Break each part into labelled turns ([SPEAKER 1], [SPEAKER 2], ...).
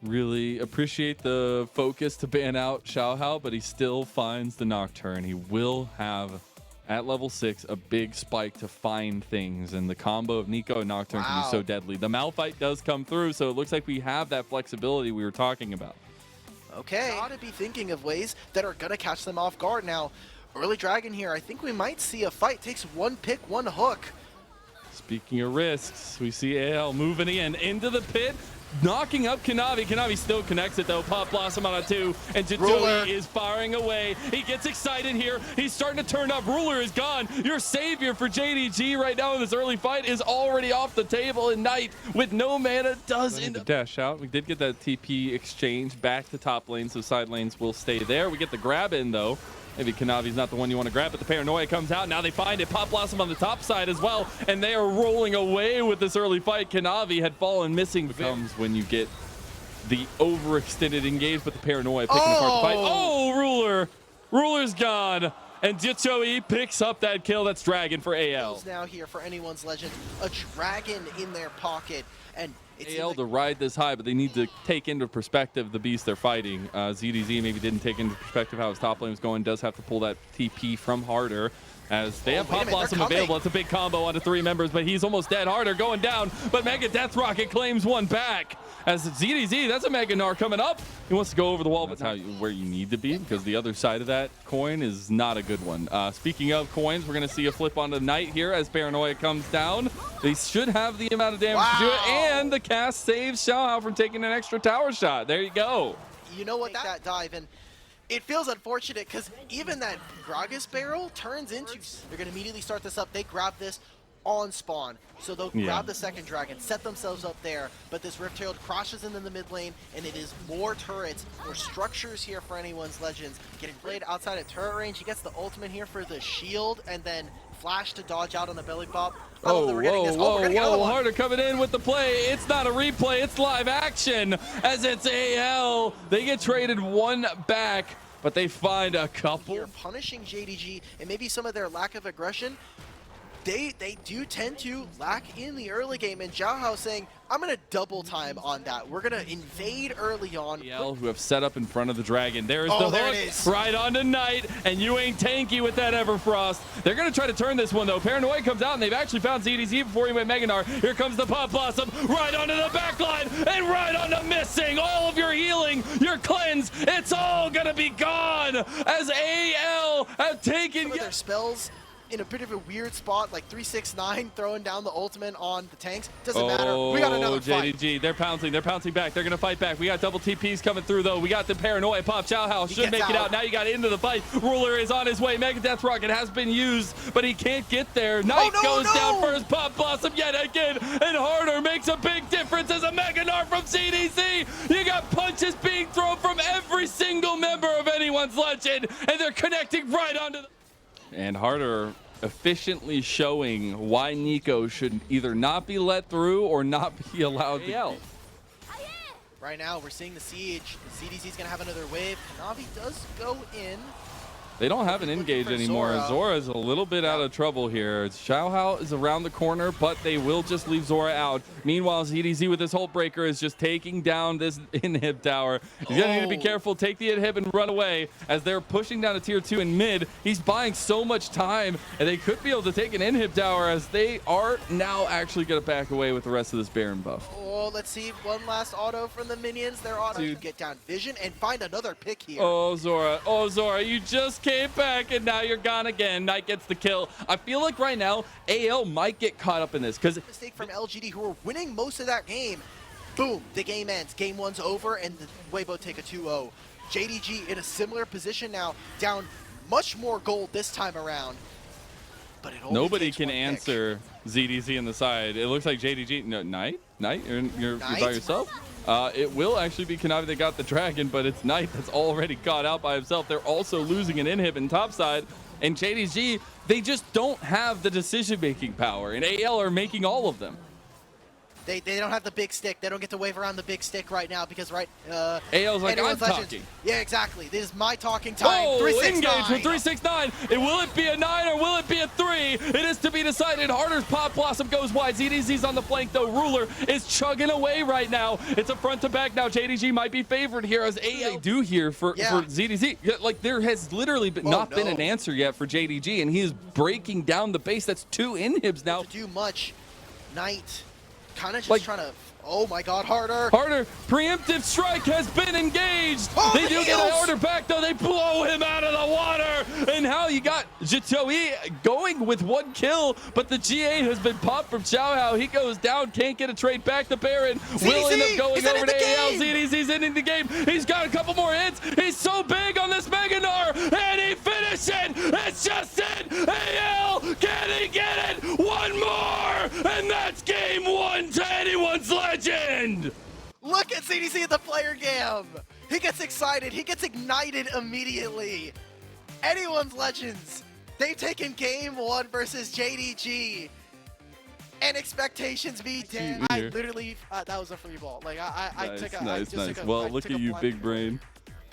[SPEAKER 1] Really appreciate the focus to ban out Xiaohao, but he still finds the Nocturne. He will have, at level 6, a big spike to find things, and the combo of Nico and Nocturne can be so deadly. The Malphite does come through, so it looks like we have that flexibility we were talking about.
[SPEAKER 2] Okay. Gotta be thinking of ways that are gonna catch them off guard. Now, early Dragon here, I think we might see a fight. Takes one pick, one hook.
[SPEAKER 1] Speaking of risks, we see AL moving in into the pit, knocking up Kanavi. Kanavi still connects it though. Pop Blossom on a 2, and Jitoi is firing away. He gets excited here. He's starting to turn up. Ruler is gone. Your savior for JDG right now in this early fight is already off the table, and Knight with no mana does end up dash out. We did get that TP exchange back to top lane, so side lanes will stay there. We get the grab in though. Maybe Kanavi's not the one you want to grab, but the Paranoia comes out. Now they find it. Pop Blossom on the top side as well, and they are rolling away with this early fight. Kanavi had fallen missing. Becomes when you get the overextended engage, but the Paranoia picking apart the fight. Oh, Ruler! Ruler's gone, and Jitoi picks up that kill. That's Dragon for AL.
[SPEAKER 2] Now here for anyone's legend, a Dragon in their pocket, and it's
[SPEAKER 1] AL to ride this high, but they need to take into perspective the beast they're fighting. ZDZ maybe didn't take into perspective how his top lane was going. Does have to pull that TP from Harder as they have Pop Blossom available. It's a big combo onto 3 members, but he's almost dead. Harder going down, but Mega Death Rocket claims one back. As ZDZ, that's a Mega Gnar coming up. He wants to go over the wall, but that's where you need to be, because the other side of that coin is not a good one. Speaking of coins, we're going to see a flip onto Knight here as Paranoia comes down. They should have the amount of damage to do it, and the cast saves Xiaohao from taking an extra tower shot. There you go.
[SPEAKER 2] You know what, that dive, and it feels unfortunate because even that Gragas barrel turns into, they're going to immediately start this up. They grab this on spawn, so they'll grab the second dragon, set themselves up there, but this Rift Herald crashes into the mid lane, and it is more turrets, more structures here for anyone's legends. Getting played outside of turret range, he gets the ultimate here for the shield, and then flash to dodge out on the belly pop.
[SPEAKER 1] Whoa, Harder coming in with the play. It's not a replay, it's live action, as it's AL. They get traded one back, but they find a couple.
[SPEAKER 2] Here, punishing JDG, and maybe some of their lack of aggression. They do tend to lack in the early game, and Xiaohao saying, I'm going to double time on that. We're going to invade early on.
[SPEAKER 1] Who have set up in front of the Dragon. There's the hook right onto Knight, and you ain't tanky with that Everfrost. They're going to try to turn this one, though. Paranoia comes out, and they've actually found ZDZ before he went Mega Gnar. Here comes the Pop Blossom right onto the back line, and right onto missing. All of your healing, your cleanse, it's all going to be gone as AL have taken
[SPEAKER 2] some of their spells in a bit of a weird spot, like 369 throwing down the ultimate on the tanks. Doesn't matter. We got another
[SPEAKER 1] JDG,
[SPEAKER 2] fight.
[SPEAKER 1] they're pouncing back. They're gonna fight back. We got double TPs coming through though. We got the Paranoia pop. Xiaohao should make it out. Now you got into the fight. Ruler is on his way. Mega Death Rocket has been used, but he can't get there. Knight goes down first. Pop Blossom yet again, and Harder makes a big difference as a Mega Gnar from CDC. You got punches being thrown from every single member of anyone's legend, and they're connecting right onto the... And Harder efficiently showing why Nico should either not be let through or not be allowed to yell.
[SPEAKER 2] Right now, we're seeing the siege. The CDC's gonna have another wave. Navi does go in.
[SPEAKER 1] They don't have an engage anymore. Zora is a little bit out of trouble here. Xiaohao is around the corner, but they will just leave Zora out. Meanwhile, ZDZ with this Hold Breaker is just taking down this inhib tower. He's going to need to be careful. Take the inhib and run away as they're pushing down to tier 2 in mid. He's buying so much time, and they could be able to take an inhib tower as they are now actually going to back away with the rest of this Baron buff.
[SPEAKER 2] Oh, let's see. One last auto from the minions. Their auto to get down vision and find another pick here.
[SPEAKER 1] Oh, Zora, you just came back and now you're gone again. Knight gets the kill. I feel like right now AL might get caught up in this because
[SPEAKER 2] mistake from LGD, who were winning most of that game. Boom, the game ends. Game 1's over, and the Weibo take a 2-0. JDG in a similar position now, down much more gold this time around. But it only
[SPEAKER 1] nobody can answer ZDZ in the side. It looks like JDG. No, Knight, you're by yourself. It will actually be Kanavi that got the dragon, but it's Knight that's already caught out by himself. They're also losing an inhib in topside, and JDG, they just don't have the decision-making power, and AL are making all of them.
[SPEAKER 2] They don't have the big stick. They don't get to wave around the big stick right now because
[SPEAKER 1] AL's like, I'm talking.
[SPEAKER 2] Yeah, exactly. This is my talking time.
[SPEAKER 1] Oh,
[SPEAKER 2] 369.
[SPEAKER 1] engage from 369. Will it be a 9 or will it be a 3? It is to be decided. Harder's Pop Blossom goes wide. ZDZ's on the flank though. Ruler is chugging away right now. It's a front to back now. JDG might be favored here as AL do here for ZDZ. Like there has literally been, been an answer yet for JDG, and he is breaking down the base. That's 2 inhibs now.
[SPEAKER 2] To do much. Knight kind of just trying to, oh my god, Harder.
[SPEAKER 1] Preemptive strike has been engaged.
[SPEAKER 2] Oh,
[SPEAKER 1] they do get an order back though. They blow him out of the water. And how you got Jitoe going with 1 kill, but the G8 has been popped from Xiaohao. He goes down, can't get a trade back. The Baron will end up going over to AL. ZDZ's ending the game. He's got a couple more hits. He's so big on this Meganar, and he finished it. It's just it. AL, can he get it? 1 more, and that's game 1 to anyone's legend.
[SPEAKER 2] Look at CDC at the player cam. He gets excited. He gets ignited immediately. Anyone's legends. They've taken game 1 versus JDG. And expectations be dead. I literally, that was a free ball. Like I took a
[SPEAKER 1] nice. Well, look at you, big brain.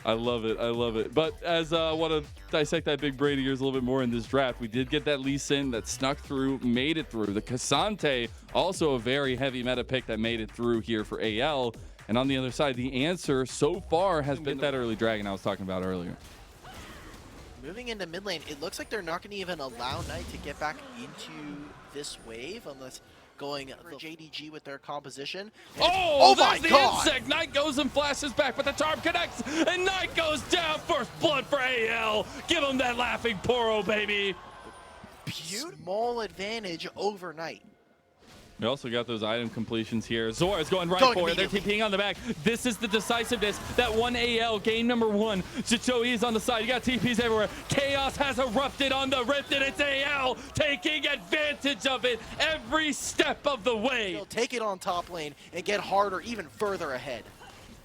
[SPEAKER 1] I love it. But as I want to dissect that big brain of yours a little bit more in this draft, we did get that Lee Sin that snuck through, made it through. The Cassante, also a very heavy meta pick that made it through here for AL. And on the other side, the answer so far has been that early dragon I was talking about earlier.
[SPEAKER 2] Moving into mid lane, it looks like they're not going to even allow Knight to get back into this wave unless going for JDG with their composition.
[SPEAKER 1] Oh my god! Insect. Knight goes and flashes back, but the charm connects, and Knight goes down. First blood for AL. Give him that laughing poro, baby.
[SPEAKER 2] Small advantage over Knight.
[SPEAKER 1] We also got those item completions here. Zora's going right for it. They're TPing on the back. This is the decisiveness. That 1 AL, game number 1. Jitoe is on the side. You got TPs everywhere. Chaos has erupted on the rift, and it's AL taking advantage of it every step of the way.
[SPEAKER 2] He'll take it on top lane and get Harder even further ahead.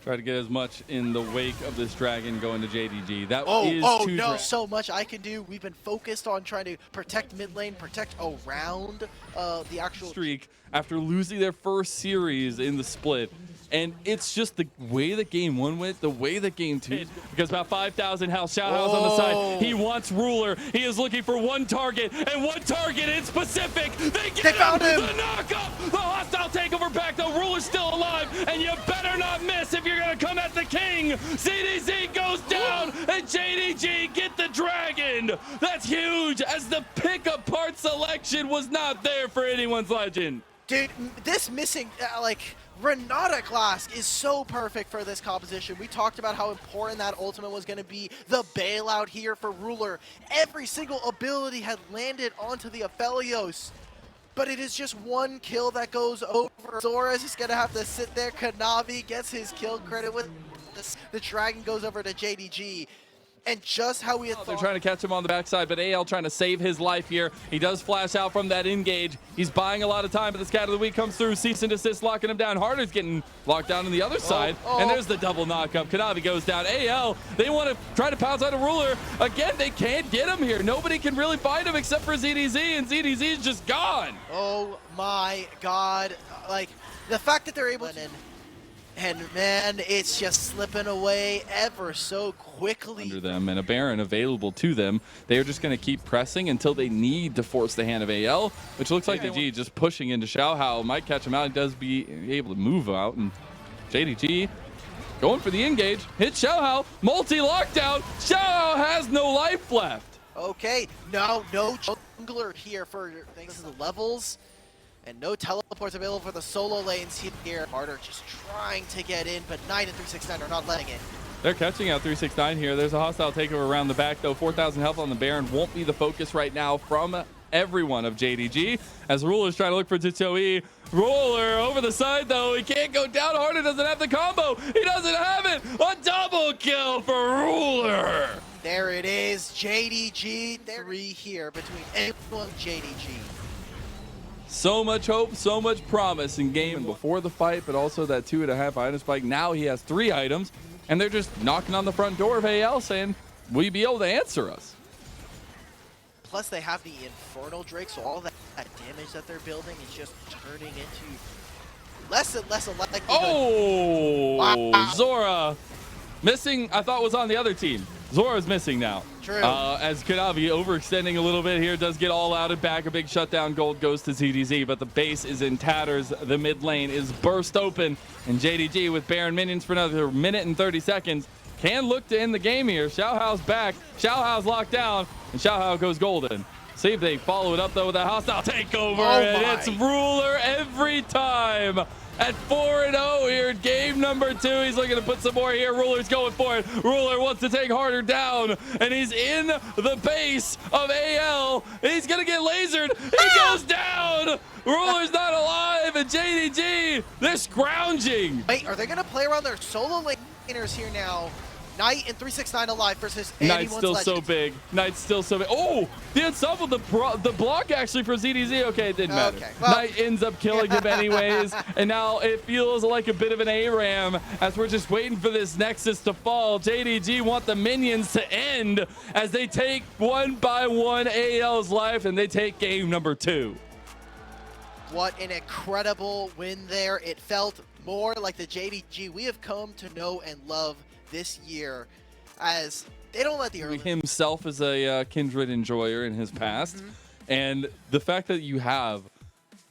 [SPEAKER 1] Try to get as much in the wake of this dragon going to JDG. That is
[SPEAKER 2] so much I can do. We've been focused on trying to protect mid lane, protect around the actual
[SPEAKER 1] streak after losing their first series in the split. And it's just the way the game 1 went, the way the game 2, because about 5,000 health. Xiaohao's on the side. He wants Ruler. He is looking for 1 target, and 1 target in specific. They found him. The knockup. The hostile takeover back, though. Ruler's still alive, and you better not miss if you're going to come at the king. ZDZ goes down, and JDG get the dragon. That's huge, as the pick-up part selection was not there for anyone's legend.
[SPEAKER 2] Dude, this missing, Renata class is so perfect for this composition. We talked about how important that ultimate was going to be. The bailout here for Ruler. Every single ability had landed onto the Aphelios. But it is just 1 kill that goes over. Zora's just going to have to sit there. Kanavi gets his kill credit with this. The dragon goes over to JDG. And just how we had thought.
[SPEAKER 1] They're trying to catch him on the backside, but AL trying to save his life here. He does flash out from that engage. He's buying a lot of time, but the scat of the week comes through. Cease and desist, locking him down. Harder's getting locked down on the other side. And there's the double knockup. Kanavi goes down. AL, they want to try to pounce out a Ruler. Again, they can't get him here. Nobody can really find him except for ZDZ, and ZDZ is just gone.
[SPEAKER 2] Oh my god. The fact that they're able to... And man, it's just slipping away ever so quickly.
[SPEAKER 1] Under them, and a Baron available to them. They are just going to keep pressing until they need to force the hand of AL, which looks like JDG just pushing into Xiaohao. Might catch him out. He does be able to move out, and JDG going for the engage. Hit Xiaohao. Multi-lockdown. Xiaohao has no life left.
[SPEAKER 2] Okay, no jungler here for thanks to the levels. And no teleports available for the solo lanes here. Harder just trying to get in, but Knight and 369 are not letting it.
[SPEAKER 1] They're catching out 369 here. There's a hostile takeover around the back, though. 4,000 health on the Baron won't be the focus right now from everyone of JDG. As Ruler's trying to look for Jitoe. Ruler over the side, though. He can't go down. Harder doesn't have the combo. He doesn't have it. A double kill for Ruler.
[SPEAKER 2] There it is. JDG. 3 here between everyone and JDG.
[SPEAKER 1] So much hope, so much promise in game before the fight, but also that 2.5 item spike. Now he has 3 items, and they're just knocking on the front door of AL saying, will you be able to answer us?
[SPEAKER 2] Plus they have the Infernal Drake, so all that damage that they're building is just turning into less and less likelihood.
[SPEAKER 1] Oh,
[SPEAKER 2] wow.
[SPEAKER 1] Zora missing, I thought was on the other team. Zora's missing now.
[SPEAKER 2] True.
[SPEAKER 1] As Kanavi overextending a little bit here, does get all out and back. A big shutdown gold goes to ZDZ, but the base is in tatters. The mid lane is burst open, and JDG with Baron minions for another minute and 30 seconds can look to end the game here. Xiaohao's back. Xiaohao's locked down, and Xiaohao goes golden. See if they follow it up though with a hostile takeover, and it's Ruler every time. At 4-0 here in game number 2. He's looking to put some more here. Ruler's going for it. Ruler wants to take Harder down, and he's in the base of AL. He's going to get lasered. He goes down. Ruler's not alive, and JDG, they're scrounging.
[SPEAKER 2] Wait, are they going to play around their solo laners here now? Knight and 369 alive versus
[SPEAKER 1] Knight's still
[SPEAKER 2] Legend.
[SPEAKER 1] so big. Knight's still so big. Oh, the ensemble, the block actually for ZDZ. Okay, it didn't matter. Okay, well. Knight ends up killing him anyways. And now it feels like a bit of an ARAM as we're just waiting for this Nexus to fall. JDG want the minions to end as they take one by one AL's life, and they take game number 2.
[SPEAKER 2] What an incredible win there. It felt more like the JDG we have come to know and love this year, as they don't let the early
[SPEAKER 1] himself as a Kindred enjoyer in his past, and the fact that you have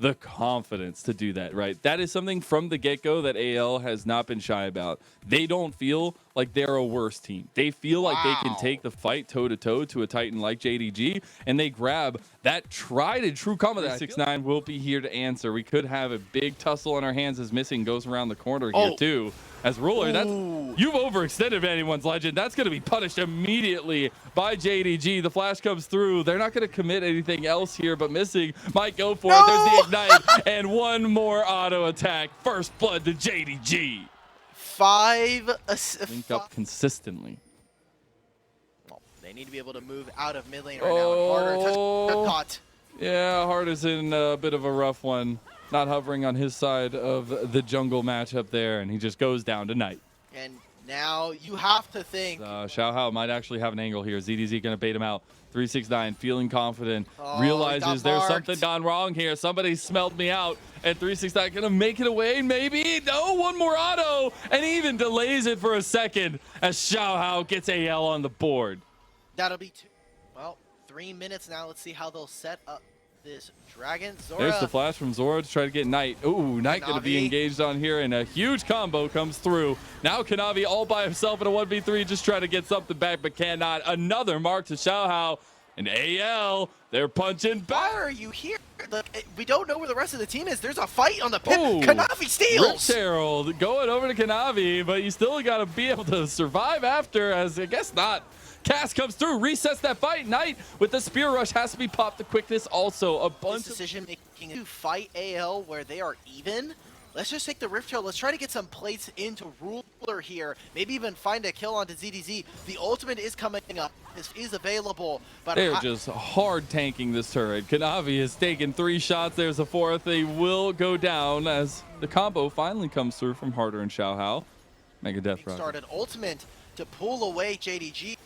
[SPEAKER 1] the confidence to do that, right? That is something from the get-go that AL has not been shy about. They don't feel like they're a worse team. They feel like they can take the fight toe-to-toe to a Titan like JDG, and they grab that tried and true combo that 6ix9ine will be here to answer. We could have a big tussle on our hands as Missing goes around the corner here too. As Ruler, that's, you've overextended anyone's Legend. That's going to be punished immediately by JDG. The flash comes through. They're not going to commit anything else here, but Missing might go for it. There's the Ignite, and one more auto attack. First blood to JDG. Link up consistently.
[SPEAKER 2] Well, they need to be able to move out of mid lane right now. Harder caught.
[SPEAKER 1] Yeah, Harder's in a bit of a rough one. Not hovering on his side of the jungle matchup there, and he just goes down to Knight.
[SPEAKER 2] And now you have to think.
[SPEAKER 1] Xiaohao might actually have an angle here. ZDZ going to bait him out. 369 feeling confident, realizes there's something gone wrong here. Somebody smelled me out, and 369 going to make it away. Maybe, no, one more auto, and he even delays it for a second as Xiaohao gets AL on the board.
[SPEAKER 2] That'll be 2. Well, 3 minutes now. Let's see how they'll set up this dragon. Zora.
[SPEAKER 1] There's the flash from Zora to try to get Knight. Ooh, Knight going to be engaged on here, and a huge combo comes through. Now Kanavi all by himself in a 1v3, just trying to get something back, but cannot. Another mark to Xiaohao, and AL, they're punching back.
[SPEAKER 2] Why are you here? We don't know where the rest of the team is. There's a fight on the pit. Kanavi steals.
[SPEAKER 1] Rift Herald going over to Kanavi, but you still got to be able to survive after, as I guess not. Cass comes through, resets that fight. Knight with the spear rush has to be popped. The quickness also a bunch
[SPEAKER 2] of decision making to fight AL where they are even. Let's just take the Rift Trail. Let's try to get some plates into Ruler here. Maybe even find a kill onto ZDZ. The ultimate is coming up. This is available. But
[SPEAKER 1] they're just hard tanking this turret. Kanavi has taken 3 shots. There's a 4th. They will go down as the combo finally comes through from Harder and Xiaohao. Mega Death Rocket.
[SPEAKER 2] Started ultimate to pull away JDG.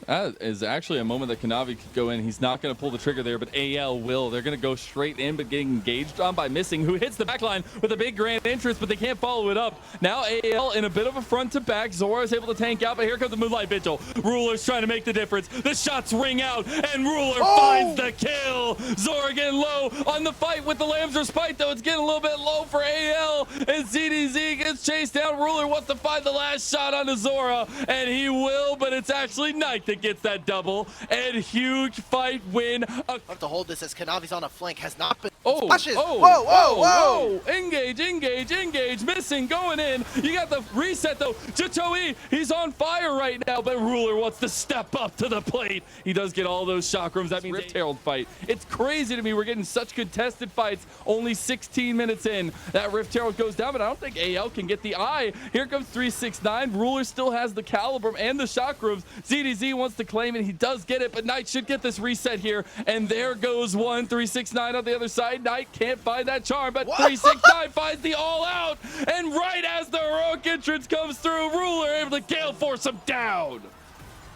[SPEAKER 1] That is actually a moment that Kanavi could go in. He's not going to pull the trigger there, but AL will. They're going to go straight in, but getting engaged on by Missing, who hits the backline with a big grand entrance, but they can't follow it up. Now AL in a bit of a front to back. Zora is able to tank out, but here comes the Moonlight Vigil. Ruler's trying to make the difference. The shots ring out, and Ruler finds the kill. Zora getting low on the fight with the Lamb's Respite, though. It's getting a little bit low for AL, and ZDZ gets chased down. Ruler wants to find the last shot onto Zora, and he will, but it's actually Knight that gets that double, and huge fight win.
[SPEAKER 2] Have to hold this as Kanavi's on a flank, has not been
[SPEAKER 1] splashes. Whoa. Engage. Missing, going in. You got the reset though. Chitoe, he's on fire right now, but Ruler wants to step up to the plate. He does get all those chakrams. That means Rift Herald fight. It's crazy to me. We're getting such contested fights. Only 16 minutes in. That Rift Herald goes down, but I don't think AL can get the eye. Here comes 369. Ruler still has the Calibrum and the chakrams. ZDZ wants to claim it. He does get it, but Knight should get this reset here. And there goes one. 369 on the other side. Knight can't find that charm, but 369 finds the all out. And right as the heroic entrance comes through, Ruler able to Gale Force him down.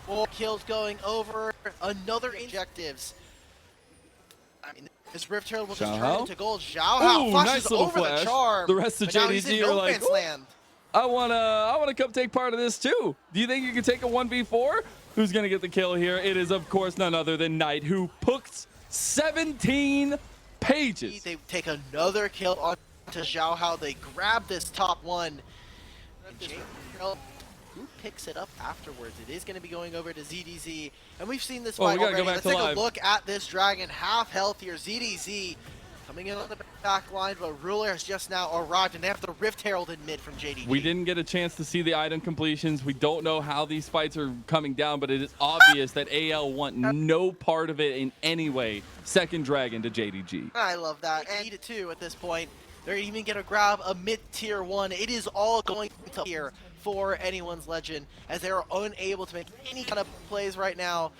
[SPEAKER 2] 4 kills going over. Another objectives. I mean, His Rift Herald will just
[SPEAKER 1] Xiao
[SPEAKER 2] turn
[SPEAKER 1] Hao?
[SPEAKER 2] into gold. Xiao Hao
[SPEAKER 1] Ooh,
[SPEAKER 2] flashes
[SPEAKER 1] nice little
[SPEAKER 2] over
[SPEAKER 1] flash.
[SPEAKER 2] the charm.
[SPEAKER 1] The rest of
[SPEAKER 2] but now he's in
[SPEAKER 1] JDG
[SPEAKER 2] no
[SPEAKER 1] are like,
[SPEAKER 2] man's land.
[SPEAKER 1] I wanna come take part of this too. Do you think you can take a 1v4? Who's gonna get the kill here? It is of course none other than Knight, who puts 17 pages.
[SPEAKER 2] They take another kill on to Xiao Hao. They grab this top one. And who picks it up afterwards? It is going to be going over to ZDZ. And we've seen this fight already. Let's take a look at this Dragon. Half health here. ZDZ coming in on the back line, but Ruler has just now arrived, and they have the Rift Herald in mid from JDG.
[SPEAKER 1] We didn't get a chance to see the item completions. We don't know how these fights are coming down, but it is obvious that AL want no part of it in any way. Second Dragon to JDG.
[SPEAKER 2] I love that. And need it too at this point. They're even going to grab a mid-tier 1. It is all going to here for anyone's legend, as they're unable to make any kind of plays right now.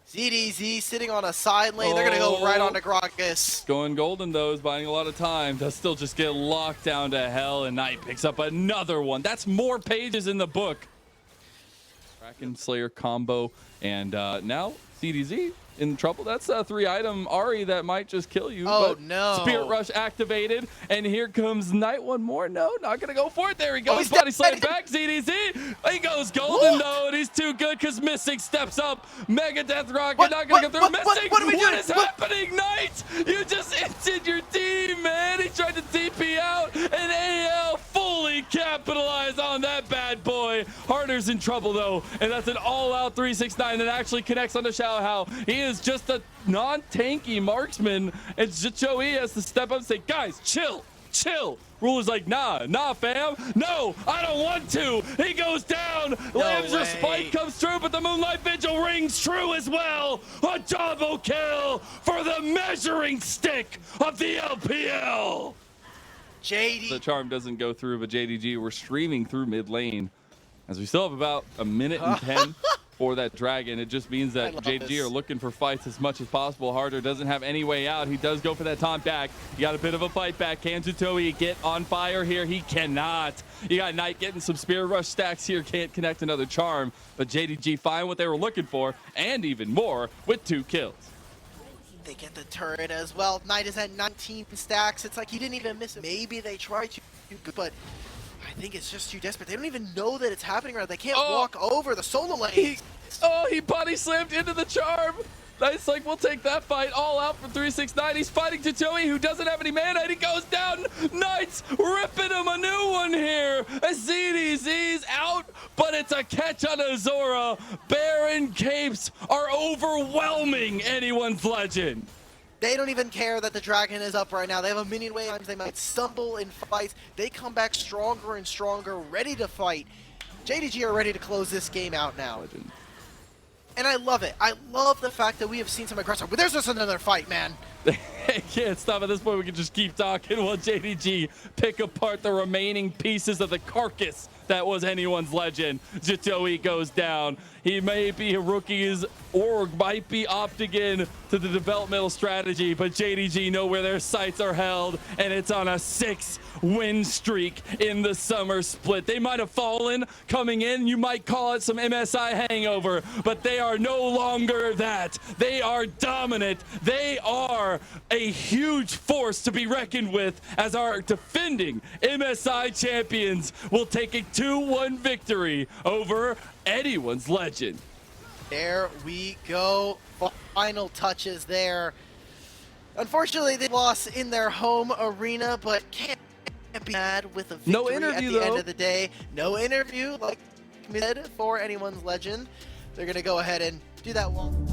[SPEAKER 2] ZDZ sitting on a side lane. They're going to go right onto Gragas.
[SPEAKER 1] Going golden, though, is buying a lot of time. Does still just get locked down to hell, and Knight picks up another one. That's more pages in the book. Kraken Slayer combo, and now ZDZ in trouble. That's a 3-item Ari that might just kill you.
[SPEAKER 2] Oh,
[SPEAKER 1] but
[SPEAKER 2] no.
[SPEAKER 1] Spirit Rush activated, and here comes Knight one more. No, not going to go for it. There he goes.
[SPEAKER 2] he's
[SPEAKER 1] Body slam
[SPEAKER 2] dead.
[SPEAKER 1] back, ZDZ. He goes golden, though, and he's too good because Mystic steps up. Mega Death Rocket not going to go through. Mystic, what is happening, Knight? You just injured your team, man. He tried to TP out, and AL fully capitalized on that bad boy. Harder's in trouble, though, and that's an all-out 369 that actually connects onto Xiao Hao. He is just a non-tanky marksman, and Joey has to step up and say, guys, chill. Ruler's like, nah, fam. No, I don't want to. He goes down. Lamb's Respite comes through, but the Moonlight Vigil rings true as well. A double kill for the measuring stick of the LPL. The charm doesn't go through, but JDG, we're streaming through mid lane. As we still have about a minute and 10 for that Dragon. It just means that JDG are looking for fights as much as possible. Harder doesn't have any way out. He does go for that taunt back. You got a bit of a fight back. Can Zutoi get on fire here? He cannot. You got Knight getting some Spirit Rush stacks here. Can't connect another charm. But JDG find what they were looking for, and even more, with 2 kills.
[SPEAKER 2] They get the turret as well. Knight is at 19 stacks. It's like he didn't even miss it. Maybe they tried to, but I think it's just too desperate. They don't even know that it's happening right. They can't walk over the solo lane.
[SPEAKER 1] He body slammed into the charm. Knight's like, we'll take that fight all out for 369. He's fighting Totoi, who doesn't have any mana, and he goes down. Knight's ripping him a new one here. ZDZ's out, but it's a catch on Azora. Baron Capes are overwhelming anyone's legend.
[SPEAKER 2] They don't even care that the Dragon is up right now. They have a minion wave. They might stumble in fights. They come back stronger and stronger, ready to fight. JDG are ready to close this game out now.
[SPEAKER 1] Legend.
[SPEAKER 2] And I love it. I love the fact that we have seen some aggressive. But there's just another fight, man.
[SPEAKER 1] Can't stop at this point. We can just keep talking while JDG pick apart the remaining pieces of the carcass that was anyone's legend. Zutoi goes down. He may be a rookie's or might be opting in to the developmental strategy, but JDG know where their sights are held, and it's on a 6-win streak in the summer split. They might have fallen coming in. You might call it some MSI hangover, but they are no longer that. They are dominant. They are a huge force to be reckoned with, as our defending MSI champions will take a 2-1 victory over anyone's legend.
[SPEAKER 2] There we go. Final touches there. Unfortunately, they lost in their home arena, but can't be mad with a victory
[SPEAKER 1] no interview,
[SPEAKER 2] at the
[SPEAKER 1] though.
[SPEAKER 2] end of the day. No interview, like we said, for anyone's legend. They're going to go ahead and do that one.